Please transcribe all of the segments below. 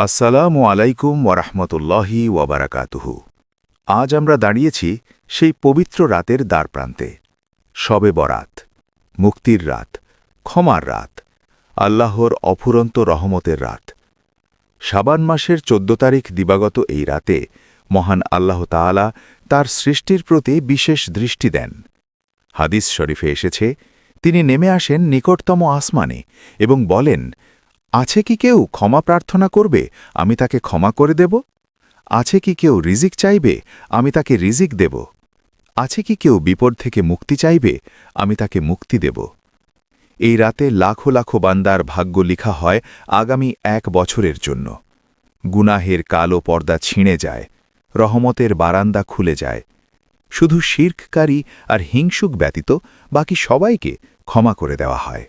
আসসালামু আলাইকুম ওয়ারাহমতুল্লাহি ওয়াবারাকাতুহু। আজ আমরা দাঁড়িয়েছি সেই পবিত্র রাতের দ্বারপ্রান্তে। শবে বরাত, মুক্তির রাত, ক্ষমার রাত, আল্লাহর অফুরন্ত রহমতের রাত। শাবান মাসের ১৪ তারিখ দিবাগত এই রাতে মহান আল্লাহ তাআলা তার সৃষ্টির প্রতি বিশেষ দৃষ্টি দেন। হাদিস শরীফে এসেছে, তিনি নেমে আসেন নিকটতম আসমানে এবং বলেন, আছে কি কেউ ক্ষমা প্রার্থনা করবে, আমি তাকে ক্ষমা করে দেব? আছে কি কেউ রিজিক চাইবে, আমি তাকে রিজিক দেব? আছে কি কেউ বিপদ থেকে মুক্তি চাইবে, আমি তাকে মুক্তি দেব? এই রাতে লাখো লাখো বান্দার ভাগ্য লিখা হয় আগামী ১ বছরের জন্য। গুনাহের কালো পর্দা ছিঁড়ে যায়, রহমতের বারান্দা খুলে যায়। শুধু শিরককারী আর হিংসুক ব্যতীত বাকি সবাইকে ক্ষমা করে দেওয়া হয়।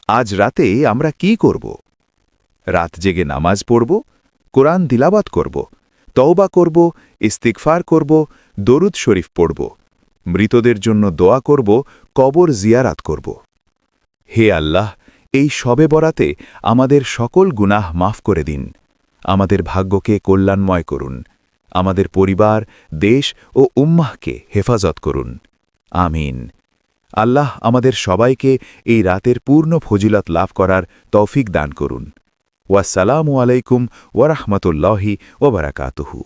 আজ রাতে আমরা কি করব? রাত জেগে নামাজ পড়ব, কোরআন তিলাওয়াত করব, তওবা করব, ইস্তিগফার করব, দরুদ শরীফ পড়ব, মৃতদের জন্য দোয়া করব, কবর জিয়ারাত করব। হে আল্লাহ, এই শবে বরাতে আমাদের সকল গুনাহ মাফ করে দিন। আমাদের ভাগ্যকে কল্যাণময় করুন। আমাদের পরিবার, দেশ ও উম্মাহকে হেফাজত করুন। আমিন। আল্লাহ আমাদের সবাইকে এই রাতের পূর্ণ ফজিলত লাভ করার তৌফিক দান করুন। ওয়াসসালামু আলাইকুম ওয়ারাহমাতুল্লাহি ওয়াবারাকাতুহু।